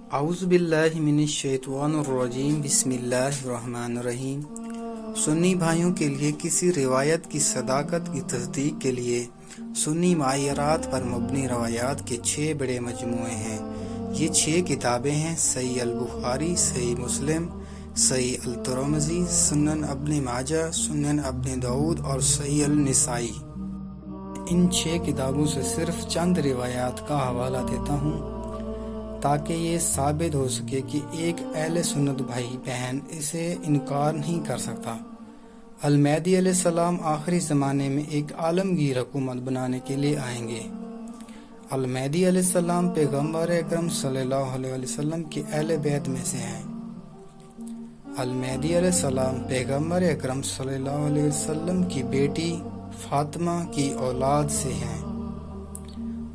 اعوذ باللہ من الشیطان الرجیم بسم اللہ الرحمن الرحیم۔ سنی بھائیوں کے لیے کسی روایت کی صداقت کی تصدیق کے لیے سنی معیارات پر مبنی روایات کے 6 بڑے مجموعے ہیں۔ یہ 6 کتابیں ہیں: صحیح البخاری، صحیح مسلم، صحیح الترمذی، سنن ابن ماجہ، سنن ابن داؤد اور صحیح النسائی۔ ان 6 کتابوں سے صرف چند روایات کا حوالہ دیتا ہوں تاکہ یہ ثابت ہو سکے کہ ایک اہل سنت بھائی بہن اسے انکار نہیں کر سکتا۔ المہدی علیہ السلام آخری زمانے میں ایک عالمگیر حکومت بنانے کے لیے آئیں گے۔ المہدی علیہ السلام پیغمبر اکرم صلی اللہ علیہ وسلم کے اہل بیت میں سے ہیں۔ المہدی علیہ السلام پیغمبر اکرم صلی اللہ علیہ وسلم کی بیٹی فاطمہ کی اولاد سے ہیں۔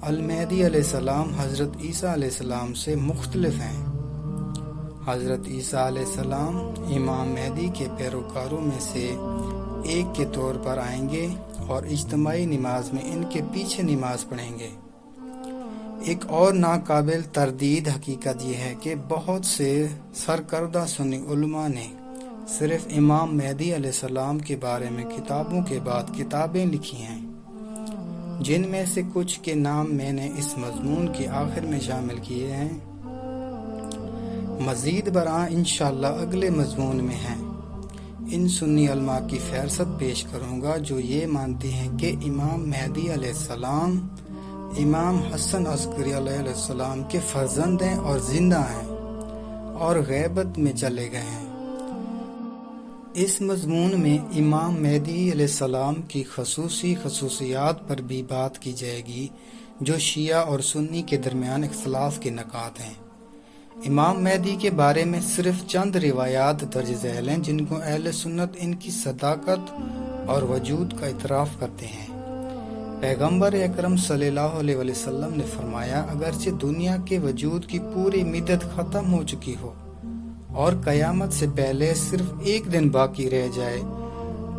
المہدی علیہ السلام حضرت عیسیٰ علیہ السلام سے مختلف ہیں۔ حضرت عیسیٰ علیہ السلام امام مہدی کے پیروکاروں میں سے ایک کے طور پر آئیں گے اور اجتماعی نماز میں ان کے پیچھے نماز پڑھیں گے۔ ایک اور ناقابل تردید حقیقت یہ ہے کہ بہت سے سرکردہ سنی علماء نے صرف امام مہدی علیہ السلام کے بارے میں کتابوں کے بعد کتابیں لکھی ہیں، جن میں سے کچھ کے نام میں نے اس مضمون کے آخر میں شامل کیے ہیں۔ مزید برآں انشاءاللہ اگلے مضمون میں ہیں۔ ان سنی علماء کی فہرست پیش کروں گا جو یہ مانتے ہیں کہ امام مہدی علیہ السلام امام حسن عسکری علیہ السلام کے فرزند ہیں اور زندہ ہیں اور غیبت میں چلے گئے ہیں۔ اس مضمون میں امام مہدی علیہ السلام کی خصوصیات پر بھی بات کی جائے گی جو شیعہ اور سنی کے درمیان اختلاف کے نکات ہیں۔ امام مہدی کے بارے میں صرف چند روایات درج ذیل ہیں جن کو اہل سنت ان کی صداقت اور وجود کا اعتراف کرتے ہیں۔ پیغمبر اکرم صلی اللہ علیہ وسلم نے فرمایا، اگرچہ دنیا کے وجود کی پوری مدت ختم ہو چکی ہو اور قیامت سے پہلے صرف ایک دن باقی رہ جائے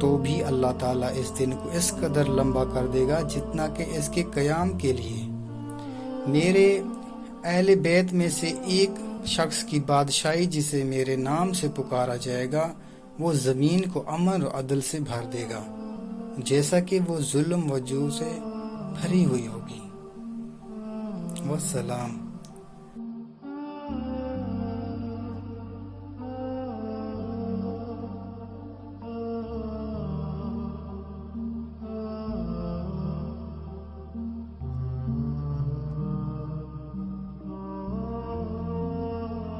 تو بھی اللہ تعالیٰ اس دن کو اس قدر لمبا کر دے گا جتنا کہ اس کے قیام کے لیے میرے اہل بیت میں سے ایک شخص کی بادشاہی جسے میرے نام سے پکارا جائے گا وہ زمین کو امن و عدل سے بھر دے گا جیسا کہ وہ ظلم و جور سے بھری ہوئی ہوگی۔ والسلام۔